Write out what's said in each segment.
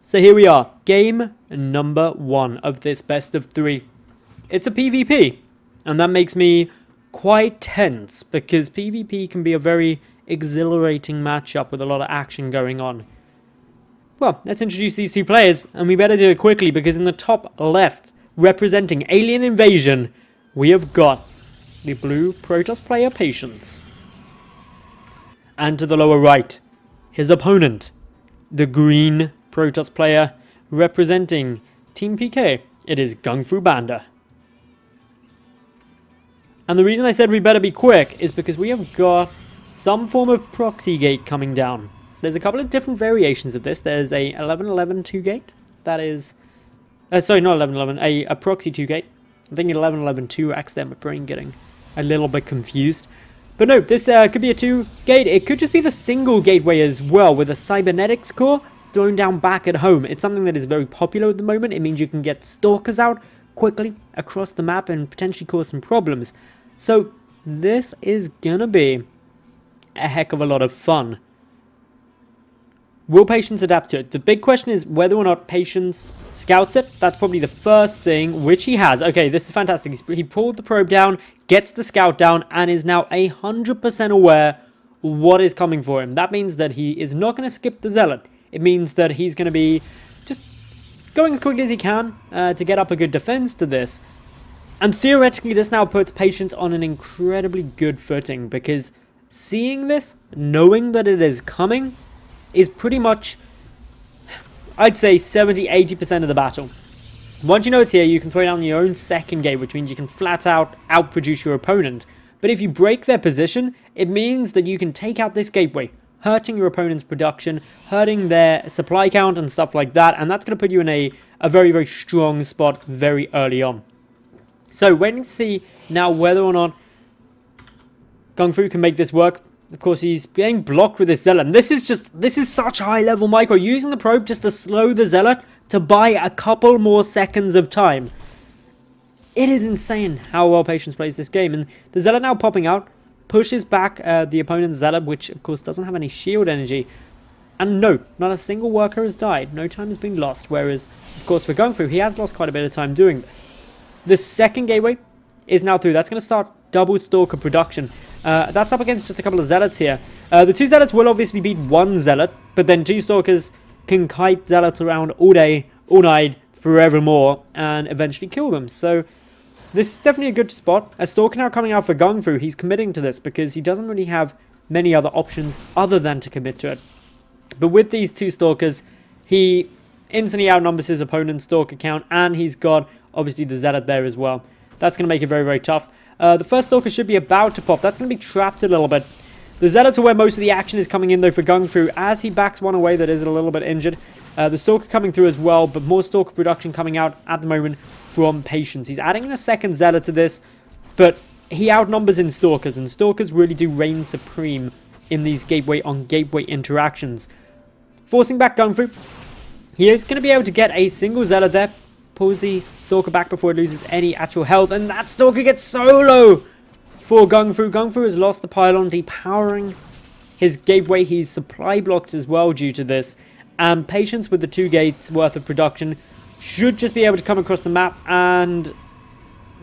So here we are, game number 1 of this best of 3. It's a PvP, and that makes me quite tense, because PvP can be a very exhilarating matchup with a lot of action going on. Well, let's introduce these two players, and we better do it quickly, because in the top left, representing Alien Invasion, we have got the blue Protoss player Patience. And to the lower right, his opponent, the green Protoss player representing Team PK, it is GunGFuBanDa. And the reason I said we better be quick is because we have got some form of proxy gate coming down. There's a couple of different variations of this. There's a 1111 2 gate. That is... sorry, not 1111. A proxy 2 gate. I'm thinking 1111 2x there. My brain getting a little bit confused. But no, this could be a 2 gate. It could just be the single gateway as well, with a cybernetics core thrown down back at home. It's something that is very popular at the moment. It means you can get stalkers out quickly across the map and potentially cause some problems. So this is gonna be a heck of a lot of fun. Will Patience adapt to it? The big question is whether or not Patience scouts it. That's probably the first thing, which he has. Okay, this is fantastic. He pulled the probe down, gets the scout down, and is now 100% aware what is coming for him. That means that he is not going to skip the Zealot. It means that he's going to be just going as quickly as he can to get up a good defense to this. And theoretically, this now puts Patience on an incredibly good footing, because seeing this, knowing that it is coming, is pretty much, I'd say, 70-80% of the battle. Once you know it's here, you can throw down your own second gate, which means you can flat out outproduce your opponent. But if you break their position, it means that you can take out this gateway, hurting your opponent's production, hurting their supply count and stuff like that, and that's going to put you in a very, very strong spot very early on. So, waiting to see now whether or not GunGfu can make this work. Of course, he's being blocked with this Zealot. And this is such high-level micro. Using the probe just to slow the Zealot to buy a couple more seconds of time. It is insane how well Patience plays this game. And the Zealot now popping out pushes back the opponent's Zealot, which, of course, doesn't have any shield energy. And no, not a single worker has died. No time has been lost. Whereas, of course, for GunGfu, he has lost quite a bit of time doing this. The second gateway is now through. That's going to start double stalker production. That's up against just a couple of Zealots here. The 2 Zealots will obviously beat 1 Zealot, but then 2 Stalkers can kite Zealots around all day, all night, forevermore, and eventually kill them. So this is definitely a good spot. A Stalker now coming out for GunGfu, he's committing to this because he doesn't really have many other options other than to commit to it. But with these 2 Stalkers, he instantly outnumbers his opponent's Stalker count, and he's got obviously the Zealot there as well. That's going to make it very, very tough. The first Stalker should be about to pop. That's going to be trapped a little bit. The Zealots are where most of the action is coming in, though, for GunGfu, as he backs one away that is a little bit injured. The Stalker coming through as well, but more Stalker production coming out at the moment from Patience. He's adding in a second Zealot to this, but he outnumbers in Stalkers, and Stalkers really do reign supreme in these gateway-on-gateway interactions. Forcing back GunGfu. He is going to be able to get a single Zealot there. Pulls the Stalker back before it loses any actual health, and that Stalker gets solo for GunGfu. GunGfu has lost the pylon, depowering his gateway. He's supply blocked as well due to this, and Patience with the 2 gates worth of production should just be able to come across the map and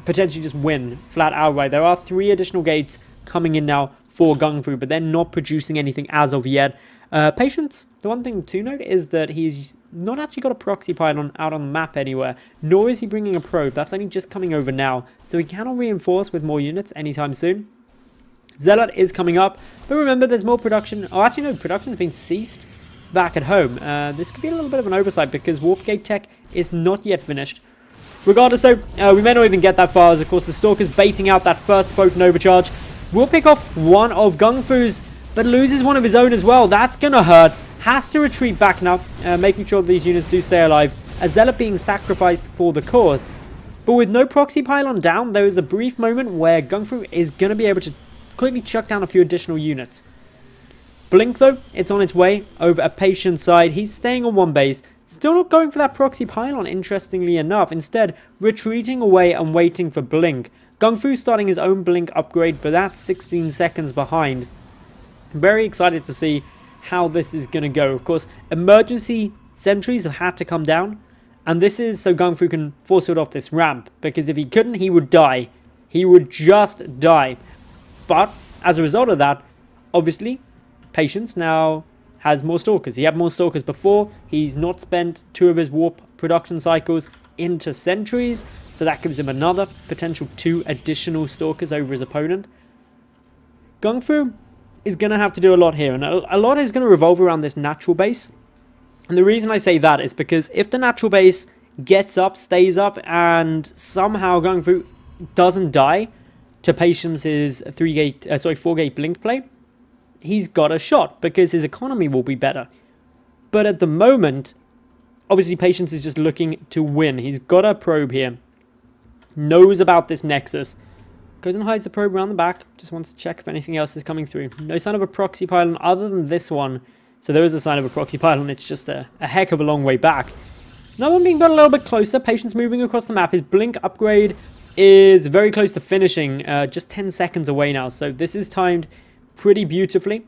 potentially just win flat outright. There are 3 additional gates coming in now for GunGfu, but they're not producing anything as of yet. Patience, the one thing to note is that he's not actually got a proxy pylon out on the map anywhere, nor is he bringing a probe. That's only just coming over now, so he cannot reinforce with more units anytime soon. Zealot is coming up, but remember there's more production. Oh, actually no, production's been ceased back at home. This could be a little bit of an oversight because Warp Gate tech is not yet finished. Regardless though, we may not even get that far, as of course the Stalker's baiting out that first Photon Overcharge. Will pick off one of GunGfu's, but loses one of his own as well. That's gonna hurt. Has to retreat back now, making sure that these units do stay alive. A Zealot being sacrificed for the cause. But with no proxy pylon down, there is a brief moment where GunGfu is going to be able to quickly chuck down a few additional units. Blink though, it's on its way over a Patience side. He's staying on one base. Still not going for that proxy pylon, interestingly enough. Instead, retreating away and waiting for Blink. GunGfu starting his own Blink upgrade, but that's 16 seconds behind. I'm very excited to see how this is going to go. Of course, emergency sentries have had to come down. And this is so GunGfu can force field off this ramp. Because if he couldn't, he would die. He would just die. But as a result of that, obviously, Patience now has more Stalkers. He had more Stalkers before. He's not spent 2 of his warp production cycles into sentries. So that gives him another potential 2 additional Stalkers over his opponent. GunGfu is going to have to do a lot here. And a lot is going to revolve around this natural base. And the reason I say that is because if the natural base gets up, stays up, and somehow GunGfu doesn't die to Patience's 4-gate blink play, he's got a shot because his economy will be better. But at the moment, obviously Patience is just looking to win. He's got a probe here. Knows about this Nexus. Goes and hides the probe around the back. Just wants to check if anything else is coming through. No sign of a proxy pylon other than this one. So there is a sign of a proxy pylon. It's just a heck of a long way back. Another one being got a little bit closer. Patience moving across the map. His blink upgrade is very close to finishing. Just 10 seconds away now. So this is timed pretty beautifully.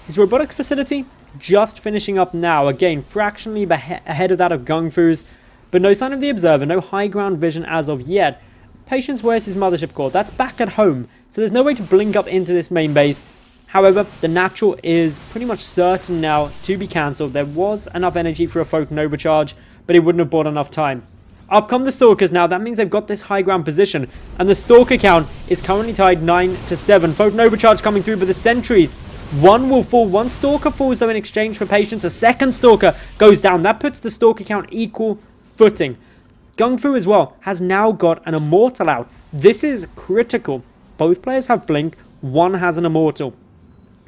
His robotics facility just finishing up now. Again, fractionally ahead of that of GunGfu's. But no sign of the observer. No high ground vision as of yet. Patience, where's his mothership core? That's back at home. So there's no way to blink up into this main base. However, the natural is pretty much certain now to be cancelled. There was enough energy for a photon overcharge, but it wouldn't have bought enough time. Up come the Stalkers now. That means they've got this high ground position. And the Stalker count is currently tied 9-7. Photon overcharge coming through, but the sentries, one will fall. One Stalker falls though in exchange for Patience. A second Stalker goes down. That puts the Stalker count equal footing. GunGfu as well has now got an Immortal out. This is critical. Both players have Blink. One has an Immortal.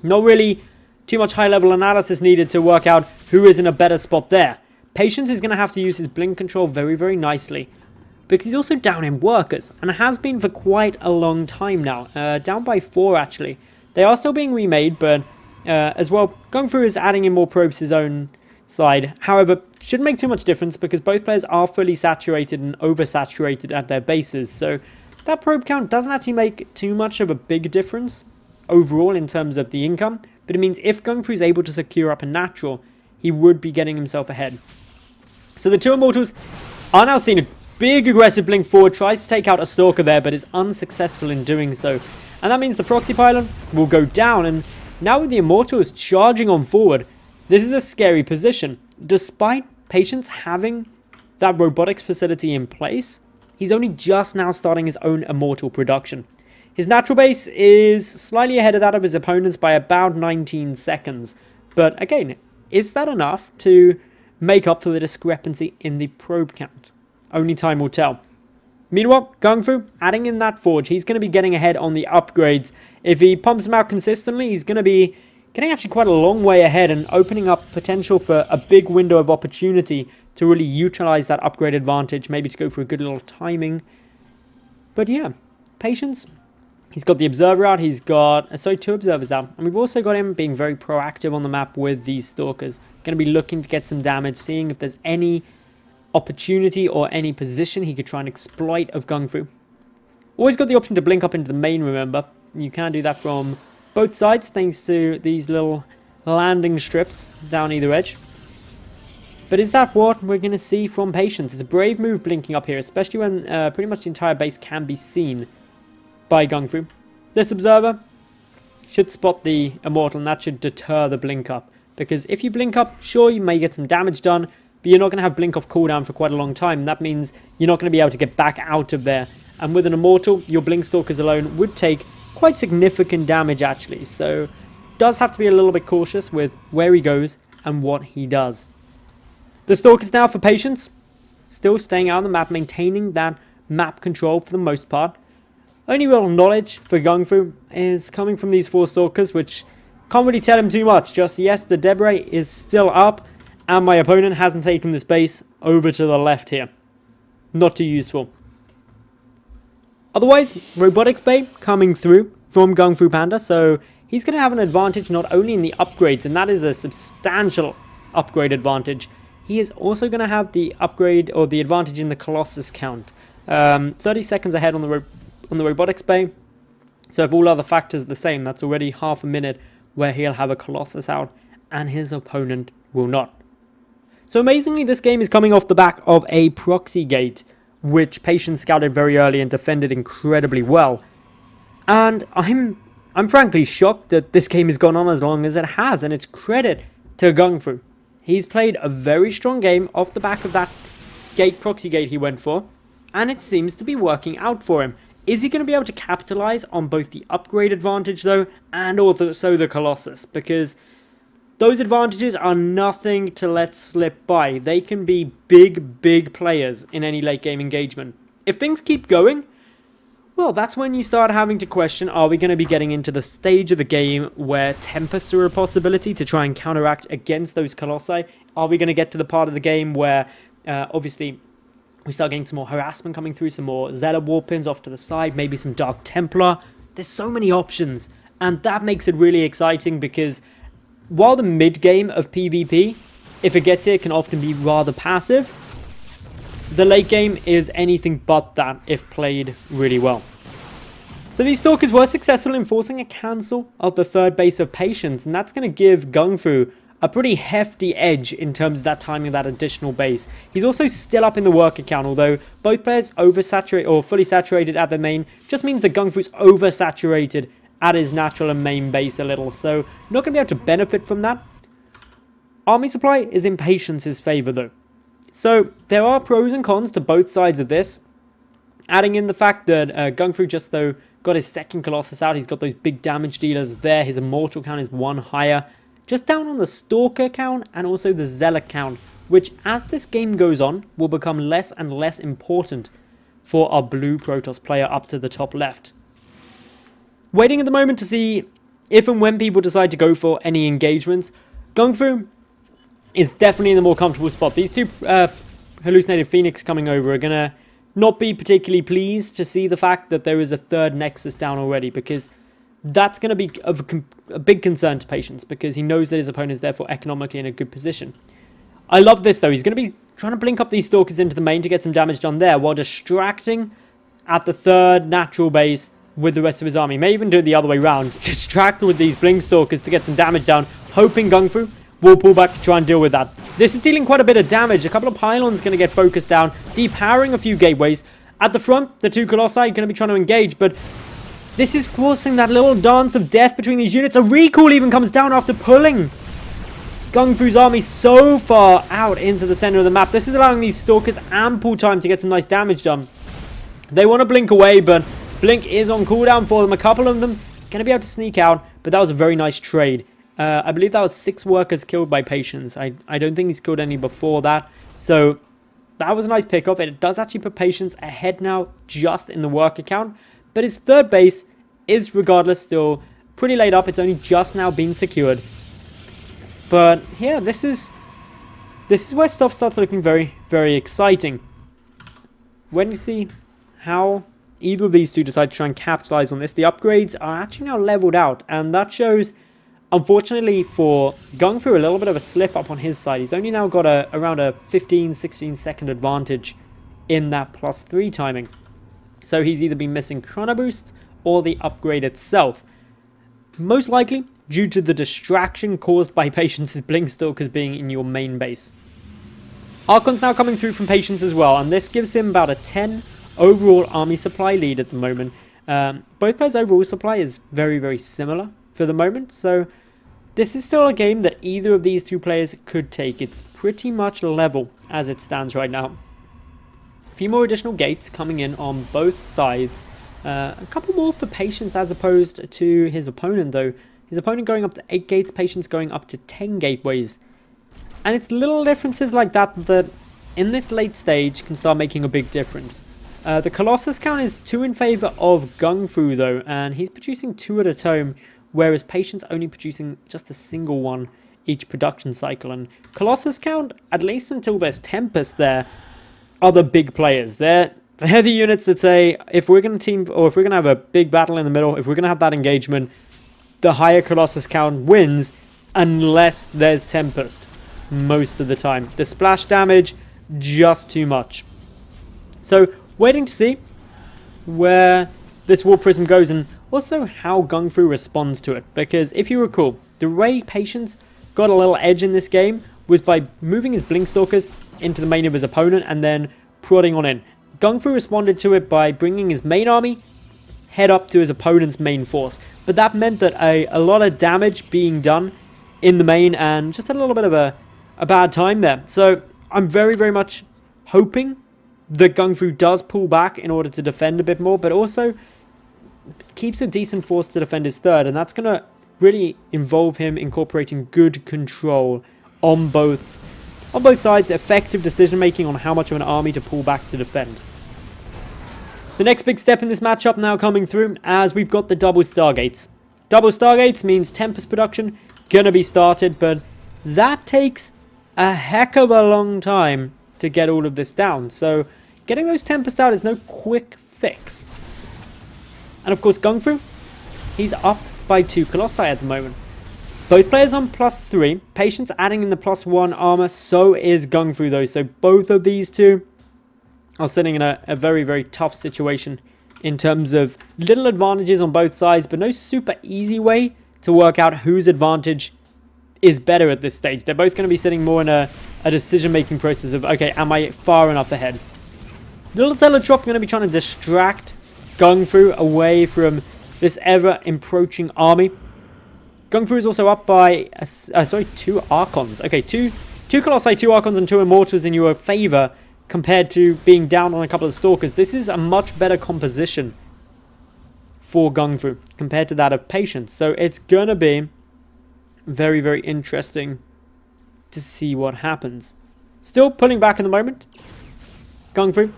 Not really too much high-level analysis needed to work out who is in a better spot there. Patience is going to have to use his Blink control very, very nicely. Because he's also down in workers. And has been for quite a long time now. Down by 4 actually. They are still being remade, but as well, GunGfu is adding in more probes his own side. However, shouldn't make too much difference because both players are fully saturated and oversaturated at their bases. So that probe count doesn't actually make too much of a big difference overall in terms of the income. But it means if GunGfu is able to secure up a natural, he would be getting himself ahead. So the 2 Immortals are now seeing a big aggressive blink forward. Tries to take out a Stalker there, but is unsuccessful in doing so. And that means the proxy pylon will go down. And now with the Immortals charging on forward, this is a scary position. Despite Patience having that robotics facility in place, he's only just now starting his own Immortal production. His natural base is slightly ahead of that of his opponents by about 19 seconds. But again, is that enough to make up for the discrepancy in the probe count? Only time will tell. Meanwhile, GunGfu adding in that forge. He's going to be getting ahead on the upgrades. If he pumps them out consistently, he's going to be getting actually quite a long way ahead and opening up potential for a big window of opportunity to really utilize that upgrade advantage, maybe to go for a good little timing. But yeah, Patience, he's got the observer out, he's got 2 observers out, and we've also got him being very proactive on the map with these Stalkers. Going to be looking to get some damage, seeing if there's any opportunity or any position he could try and exploit of GunGfu. Always got the option to blink up into the main, remember. You can do that from both sides thanks to these little landing strips down either edge. But is that what we're going to see from Patience? It's a brave move blinking up here, especially when pretty much the entire base can be seen by GunGfu. This observer should spot the Immortal, and that should deter the blink up. Because if you blink up, sure, you may get some damage done, but you're not going to have blink off cooldown for quite a long time. And that means you're not going to be able to get back out of there. And with an Immortal, your blink Stalkers alone would take quite significant damage actually. So does have to be a little bit cautious with where he goes and what he does. The Stalkers now for Patience, still staying out on the map, maintaining that map control for the most part. Only real knowledge for GunGfu is coming from these 4 Stalkers, which can't really tell him too much. Just yes, the debris is still up, and my opponent hasn't taken the space over to the left here. Not too useful. Otherwise, Robotics Bay coming through from GunGFuBanDa, so he's going to have an advantage not only in the upgrades, and that is a substantial upgrade advantage. He is also going to have the upgrade or the advantage in the Colossus count. 30 seconds ahead on the Robotics Bay. So if all other factors are the same, that's already half a minute where he'll have a Colossus out and his opponent will not. So amazingly, this game is coming off the back of a proxy gate, which Patience scouted very early and defended incredibly well. And I'm frankly shocked that this game has gone on as long as it has, and it's credit to GunGfu. He's played a very strong game off the back of that proxy gate he went for, and it seems to be working out for him. Is he going to be able to capitalize on both the upgrade advantage though, and also the Colossus? Because those advantages are nothing to let slip by. They can be big players in any late game engagement. If things keep going, well, that's when you start having to question, are we going to be getting into the stage of the game where Tempests are a possibility to try and counteract against those Colossi? Are we going to get to the part of the game where, obviously, we start getting some more harassment coming through, some more Zealot Warpins off to the side, maybe some Dark Templar? There's so many options, and that makes it really exciting because while the mid-game of PvP, if it gets here, can often be rather passive, the late game is anything but that if played really well. So these Stalkers were successful in forcing a cancel of the third base of Patience, and that's going to give GunGfu a pretty hefty edge in terms of that timing of that additional base. He's also still up in the worker count, although both players oversaturate or fully saturated at the main, just means that GunGfu's oversaturated at his natural and main base a little, so not going to be able to benefit from that. Army supply is in Patience's favor though. So there are pros and cons to both sides of this. Adding in the fact that GunGfu just though got his second Colossus out, he's got those big damage dealers there, his immortal count is 1 higher. Just down on the Stalker count and also the Zealot count, which as this game goes on will become less and less important for our blue Protoss player up to the top left. Waiting at the moment to see if and when people decide to go for any engagements. GunGfu is definitely in the more comfortable spot. These two hallucinated Phoenix coming over are going to not be particularly pleased to see the fact that there is a third Nexus down already, because that's going to be of a big concern to Patience, because he knows that his opponent is therefore economically in a good position. I love this though. He's going to be trying to blink up these Stalkers into the main to get some damage done there, while distracting at the third natural base with the rest of his army. May even do it the other way around. Distract with these Blink Stalkers to get some damage down, hoping GunGfu will pull back to try and deal with that. This is dealing quite a bit of damage. A couple of pylons going to get focused down, depowering a few gateways. At the front, the two Colossi are going to be trying to engage, but this is forcing that little dance of death between these units. A recall even comes down after pulling GunGfu's army so far out into the center of the map. This is allowing these Stalkers ample time to get some nice damage done. They want to blink away, but blink is on cooldown for them. A couple of them going to be able to sneak out, but that was a very nice trade. I believe that was 6 workers killed by Patience. I don't think he's killed any before that. So that was a nice pickup. It does actually put Patience ahead now just in the worker count. But his third base is regardless still pretty laid up. It's only just now been secured. But yeah, this is where stuff starts looking very, very exciting. When you see how either of these two decide to try and capitalize on this, the upgrades are actually now leveled out. And that shows, unfortunately for GunGfu, a little bit of a slip up on his side. He's only now got around a 15-16 second advantage in that +3 timing. So he's either been missing chrono boosts or the upgrade itself. Most likely due to the distraction caused by Patience's Blink Stalkers being in your main base. Archon's now coming through from Patience as well, and this gives him about a 10 overall army supply lead at the moment. Both players' overall supply is very, very similar for the moment, so this is still a game that either of these two players could take. It's pretty much level as it stands right now. A few more additional gates coming in on both sides. A couple more for Patience as opposed to his opponent though. His opponent going up to 8 gates, Patience going up to 10 gateways. And it's little differences like that that in this late stage can start making a big difference. The Colossus count is 2 in favor of GunGfu though, and he's producing 2 at a time, whereas Patience only producing just a single one each production cycle. And Colossus count, at least until there's Tempest there, are the big players. They're the units that say, if we're going to team, or if we're going to have a big battle in the middle, if we're going to have that engagement, the higher Colossus count wins, unless there's Tempest most of the time. The splash damage, just too much. So, waiting to see where this War Prism goes, and also how GunGfu responds to it. Because if you recall, the way Patience got a little edge in this game was by moving his Blinkstalkers into the main of his opponent and then prodding on in. GunGfu responded to it by bringing his main army head up to his opponent's main force. But that meant that a lot of damage being done in the main and just a little bit of a bad time there. So I'm very, very much hoping that GunGfu does pull back in order to defend a bit more, but also keeps a decent force to defend his third, and that's going to really involve him incorporating good control on both sides, effective decision making on how much of an army to pull back to defend. The next big step in this matchup now coming through, as we've got the double Stargates. Double Stargates means Tempest production gonna be started, but that takes a heck of a long time to get all of this down. So getting those Tempest out is no quick fix. And of course GunGfu, he's up by 2 Colossi at the moment. Both players on +3. Patience adding in the +1 armor, so is GunGfu though. So both of these two are sitting in a very, very tough situation in terms of little advantages on both sides, but no super easy way to work out whose advantage is better at this stage. They're both going to be sitting more in a decision-making process of, okay, am I far enough ahead? Little Zealot drop going to be trying to distract GunGfu away from this ever-approaching army. GunGfu is also up by, 2 Archons. Okay, two Colossi, 2 Archons, and 2 Immortals in your favor compared to being down on a couple of Stalkers. This is a much better composition for GunGfu compared to that of Patience. So it's going to be very, very interesting to see what happens. Still pulling back in the moment. GunGfu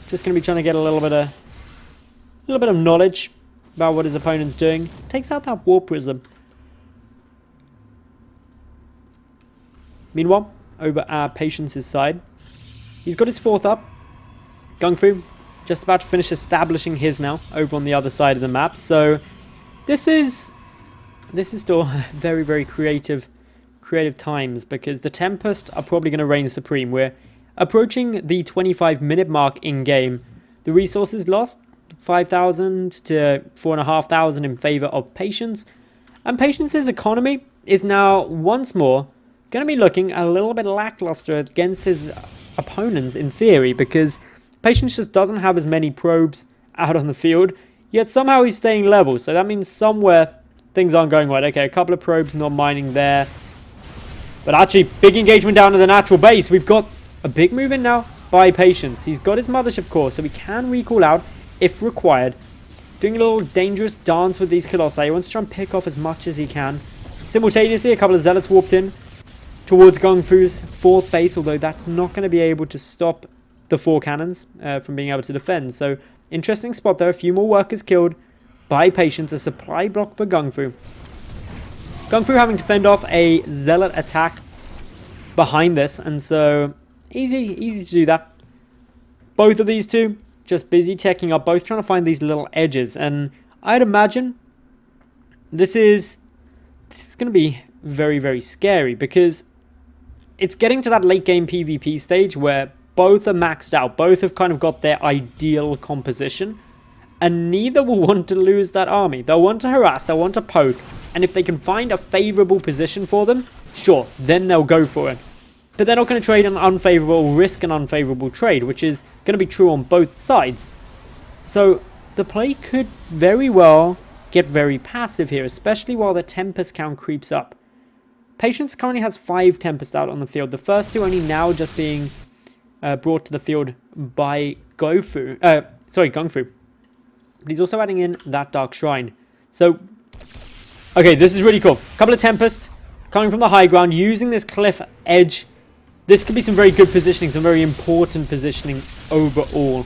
just going to be trying to get a little bit of knowledge about what his opponent's doing. Takes out that War Prism. Meanwhile, over at Patience's side, he's got his 4th up. GunGfu just about to finish establishing his now over on the other side of the map. So this is still very, very creative times, because the Tempest are probably going to reign supreme. We're approaching the 25-minute mark in game. The resources lost 5,000 to 4,500 in favor of Patience, and Patience's economy is now once more going to be looking a little bit lackluster against his opponents in theory, because Patience just doesn't have as many probes out on the field, yet somehow he's staying level. So that means somewhere things aren't going right. Okay, a couple of probes not mining there, but actually big engagement down to the natural base. We've got a big move in now by Patience. He's got his Mothership core, so he can recall out if required. Doing a little dangerous dance with these Colossi. He wants to try and pick off as much as he can. Simultaneously, a couple of Zealots warped in towards GunGfu's 4th base, although that's not going to be able to stop the 4 cannons from being able to defend. So, interesting spot there. A few more workers killed by Patience. A supply block for GunGfu. GunGfu having to fend off a Zealot attack behind this, and so easy to do that. Both of these two just busy teching up, both trying to find these little edges, and I'd imagine this is going to be very, very scary, because it's getting to that late game PvP stage where both are maxed out, both have kind of got their ideal composition, and neither will want to lose that army. They'll want to harass, they'll want to poke, and if they can find a favorable position for them, sure, then they'll go for it. But they're not going to trade an unfavorable, risk an unfavorable trade, which is going to be true on both sides. So the play could very well get very passive here, especially while the Tempest count creeps up. Patience currently has 5 Tempest out on the field. The first 2 only now just being brought to the field by GunGfu. But he's also adding in that Dark Shrine. So, okay, this is really cool. A couple of Tempests coming from the high ground, using this cliff edge. This could be some very good positioning, some very important positioning overall. A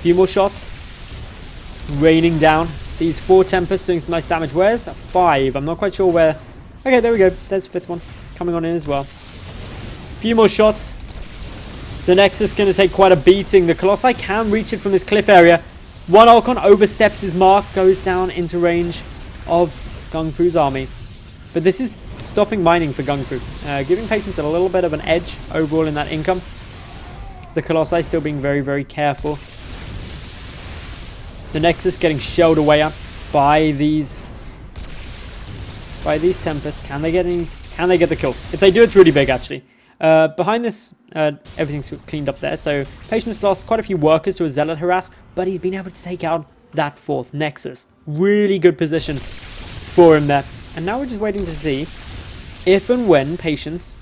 few more shots. Raining down. These 4 Tempests doing some nice damage. Where's 5? I'm not quite sure where. Okay, there we go. There's 5th one coming on in as well. A few more shots. The Nexus is going to take quite a beating. The Colossi can reach it from this cliff area. One Archon oversteps his mark, goes down into range of GunGfu's army. But this is stopping mining for GunGfu, giving Patience a little bit of an edge overall in that income. The Colossi still being very, very careful. The Nexus getting shelled away up by these Tempests. Can they get any Can they get the kill? If they do, it's really big, actually. Behind this, everything's cleaned up there. So Patience lost quite a few workers to a Zealot harass, but he's been able to take out that 4th Nexus. Really good position for him there. And now we're just waiting to see if and when Patience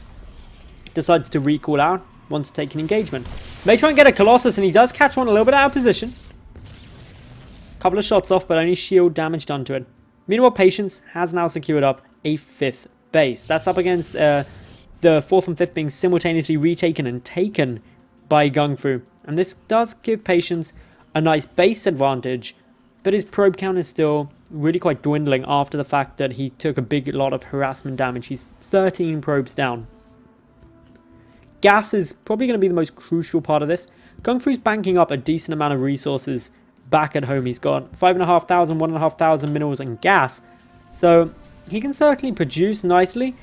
decides to recall out, wants to take an engagement. May try and get a Colossus, and he does catch one a little bit out of position. Couple of shots off, but only shield damage done to it. Meanwhile, Patience has now secured up a 5th base. That's up against the 4th and 5th being simultaneously retaken and taken by GunGfu. And this does give Patience a nice base advantage, but his probe count is still really quite dwindling after the fact that he took a big lot of harassment damage. He's 13 probes down. Gas is probably going to be the most crucial part of this. GunGfu's banking up a decent amount of resources back at home. He's got 5,500, 1,500 minerals and gas. So he can certainly produce nicely.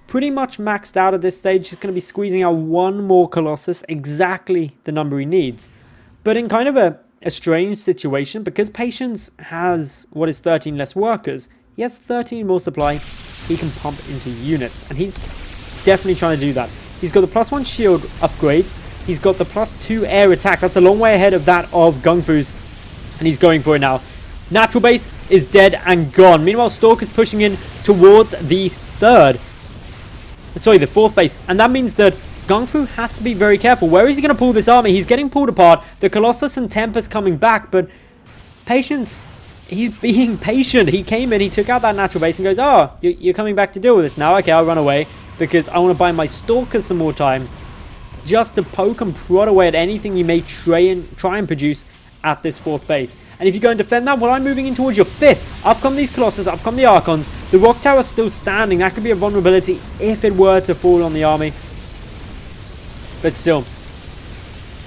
Pretty much maxed out at this stage. He's going to be squeezing out one more Colossus, exactly the number he needs. But in kind of a strange situation, because Patience has what is 13 less workers, he has 13 more supply he can pump into units. And he's definitely trying to do that. He's got the +1 shield upgrades. He's got the +2 air attack. That's a long way ahead of that of GunGfu's. And he's going for it now. Natural base is dead and gone. Meanwhile, Stalk is pushing in towards the 4th base. And that means that GunGfu has to be very careful. Where is he going to pull this army? He's getting pulled apart. The Colossus and Tempest coming back. But Patience, he's being patient. He came in, he took out that natural base and goes, oh, you're coming back to deal with this now? Okay, I'll run away because I want to buy my Stalkers some more time. Just to poke and prod away at anything you may try and produce at this 4th base. And if you go and defend that, well, I'm moving in towards your 5th. Up come these Colossus, up come the Archons. The Rock Tower's still standing. That could be a vulnerability if it were to fall on the army. But still,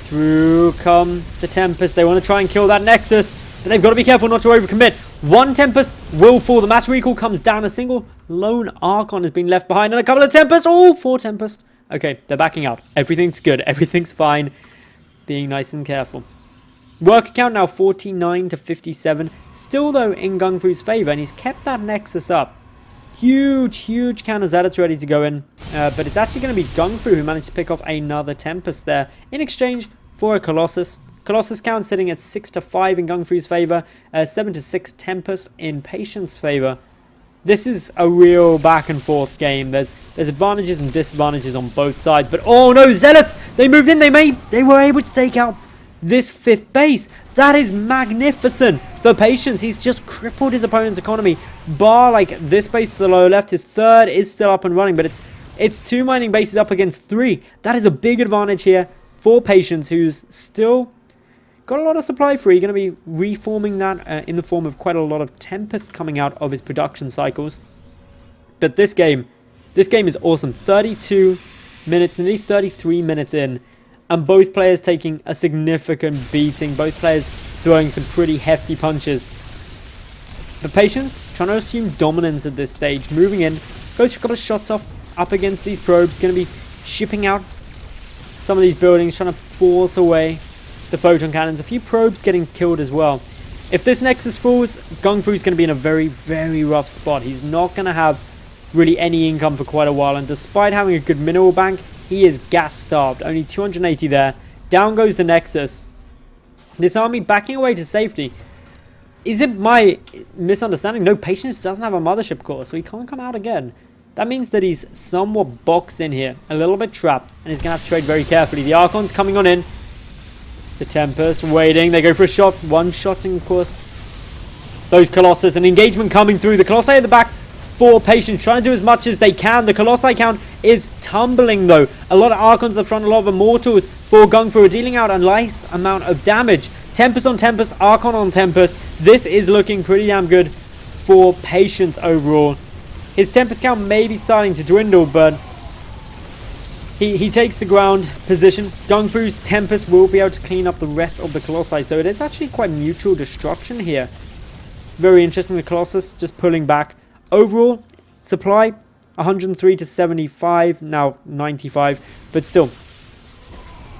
through come the Tempest. They want to try and kill that Nexus, but they've got to be careful not to overcommit. One Tempest will fall. The mass recall comes down. A single lone Archon has been left behind, and a couple of Tempests. Oh, 4 Tempests. Okay, they're backing out. Everything's good. Everything's fine. Being nice and careful. Worker count now 49 to 57. Still, though, in GunGfu's favor, and he's kept that Nexus up. Huge counter Zealots ready to go in. But it's actually going to be GunGfu who managed to pick off another Tempest there in exchange for a Colossus. Colossus count sitting at 6 to 5 in GunGfu's favor. 7 to 6 Tempest in Patience's favor. This is a real back and forth game. There's advantages and disadvantages on both sides. But oh no, Zealots! They moved in. They were able to take out this 5th base. That is magnificent for Patience. He's just crippled his opponent's economy. Bar like this base to the lower left, his 3rd is still up and running, but it's 2 mining bases up against 3. That is a big advantage here for Patience, who's still got a lot of supply free. Going to be reforming that in the form of quite a lot of Tempest coming out of his production cycles. But this game is awesome. 32 minutes, nearly 33 minutes in. And both players taking a significant beating. Both players throwing some pretty hefty punches. But Patience trying to assume dominance at this stage. Moving in. Goes for a couple of shots off up against these probes. Going to be shipping out some of these buildings. Trying to force away the photon cannons. A few probes getting killed as well. If this Nexus falls, GunGfu's going to be in a very rough spot. He's not going to have really any income for quite a while. And despite having a good mineral bank, he is gas starved. Only 280 there. Down goes the Nexus. This army backing away to safety. Is it my misunderstanding? No, Patience doesn't have a mothership core, so he can't come out again. That means that he's somewhat boxed in here. A little bit trapped. And he's going to have to trade very carefully. The Archon's coming on in. The Tempest waiting. They go for a shot. One shotting, of course. Those Colossus. An engagement coming through. The Colossi at the back. For Patience, trying to do as much as they can. The Colossi count is tumbling though. A lot of Archons at the front, a lot of Immortals for GunGfu are dealing out a nice amount of damage. Tempest on Tempest, Archon on Tempest. This is looking pretty damn good for Patience overall. His Tempest count may be starting to dwindle, but he takes the ground position. GunGfu's Tempest will be able to clean up the rest of the Colossi, so it is actually quite mutual destruction here. Very interesting, the Colossus just pulling back. Overall, supply 103 to 75, now 95, but still,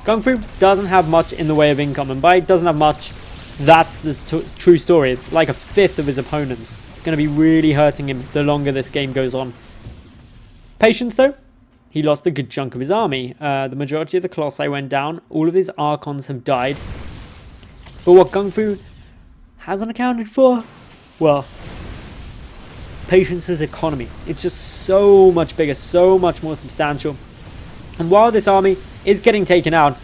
GunGfu doesn't have much in the way of income, and by doesn't have much, that's the true story. It's like a 5th of his opponents. Going to be really hurting him the longer this game goes on. Patience, though, he lost a good chunk of his army. The majority of the Colossi went down. All of his Archons have died. But what GunGFu hasn't accounted for? Well, Patience's economy. It's just so much bigger, so much more substantial. And while this army is getting taken out,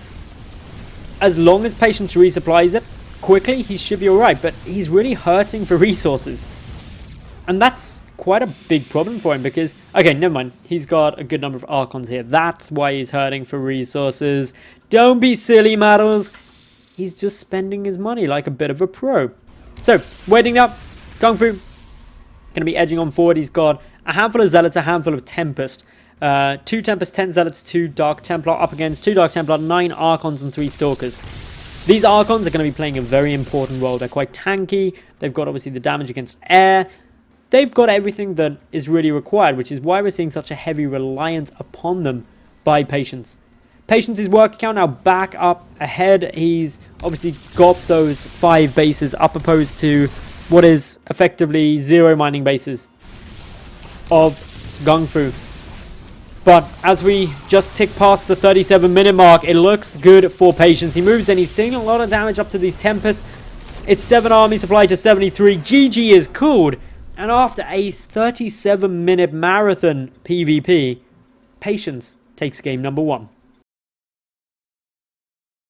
as long as Patience resupplies it quickly, he should be alright. But he's really hurting for resources. And that's quite a big problem for him because, okay, never mind. He's got a good number of Archons here. That's why he's hurting for resources. Don't be silly, Madals. He's just spending his money like a bit of a pro. So, waiting up. GunGFu going to be edging on forward. He's got a handful of Zealots, a handful of Tempest. 2 Tempest, 10 Zealots, 2 Dark Templar up against 2 Dark Templar, 9 Archons and 3 Stalkers. These Archons are going to be playing a very important role. They're quite tanky. They've got obviously the damage against air. They've got everything that is really required, which is why we're seeing such a heavy reliance upon them by Patience. Patience's work account now back up ahead. He's obviously got those 5 bases up opposed to what is effectively 0 mining bases of GunGFu. But as we just tick past the 37-minute mark, it looks good for Patience. He moves in. He's doing a lot of damage up to these Tempests. It's 7 army supply to 73. GG is called. And after a 37-minute marathon PvP, Patience takes game number 1.